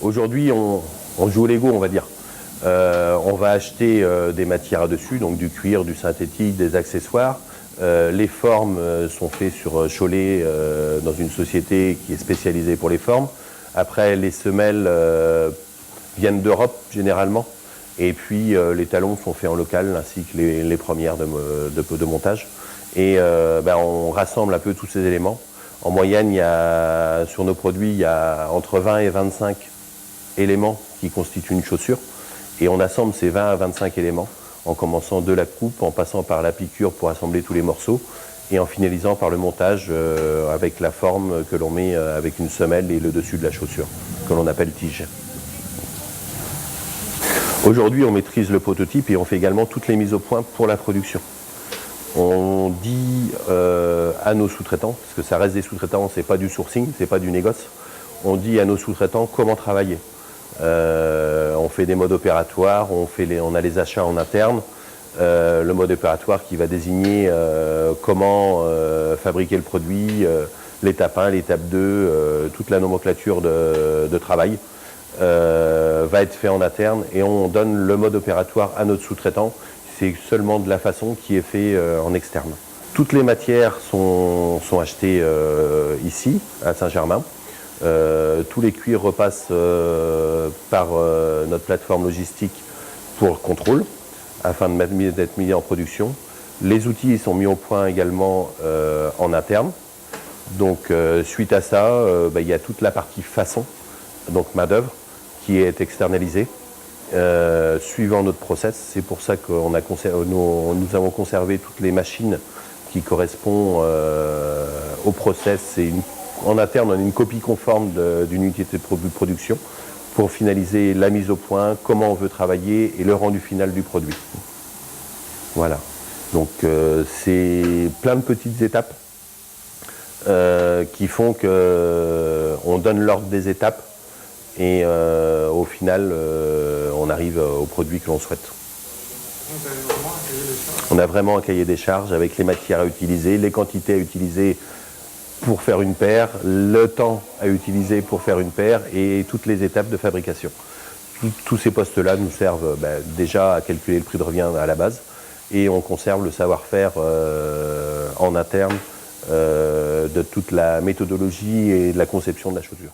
Aujourd'hui, on joue au Lego, on va dire. On va acheter des matières dessus, donc du cuir, du synthétique, des accessoires. Les formes sont faites sur Cholet dans une société qui est spécialisée pour les formes. Après, les semelles viennent d'Europe généralement. Et puis les talons sont faits en local ainsi que les premières de montage. Et on rassemble un peu tous ces éléments. En moyenne, sur nos produits, il y a entre 20 et 25 éléments qui constituent une chaussure. Et on assemble ces 20 à 25 éléments en commençant de la coupe, en passant par la piqûre pour assembler tous les morceaux et en finalisant par le montage avec la forme que l'on met avec une semelle et le dessus de la chaussure, que l'on appelle tige. Aujourd'hui, on maîtrise le prototype et on fait également toutes les mises au point pour la production. On dit à nos sous-traitants, parce que ça reste des sous-traitants, c'est pas du sourcing, c'est pas du négoce, on dit à nos sous-traitants comment travailler. On fait des modes opératoires, on a les achats en interne, le mode opératoire qui va désigner comment fabriquer le produit, l'étape 1, l'étape 2, toute la nomenclature de travail va être fait en interne et on donne le mode opératoire à notre sous-traitant. C'est seulement de la façon qui est fait en externe. Toutes les matières sont achetées ici, à Saint-Germain. Tous les cuirs repassent par notre plateforme logistique pour le contrôle, afin d'être mis en production. Les outils sont mis au point également en interne. Donc suite à ça, il y a toute la partie façon, donc main-d'œuvre, qui est externalisée. Suivant notre process, c'est pour ça que nous avons conservé toutes les machines qui correspondent au process. En interne, on a une copie conforme d'une unité de production pour finaliser la mise au point, comment on veut travailler et le rendu final du produit. Voilà. Donc c'est plein de petites étapes qui font qu'on donne l'ordre des étapes et au final, on arrive au produit que l'on souhaite. On a vraiment un cahier des charges avec les matières à utiliser, les quantités à utiliser pour faire une paire, le temps à utiliser pour faire une paire et toutes les étapes de fabrication. Tous ces postes-là nous servent déjà à calculer le prix de revient à la base et on conserve le savoir-faire en interne de toute la méthodologie et de la conception de la chaussure.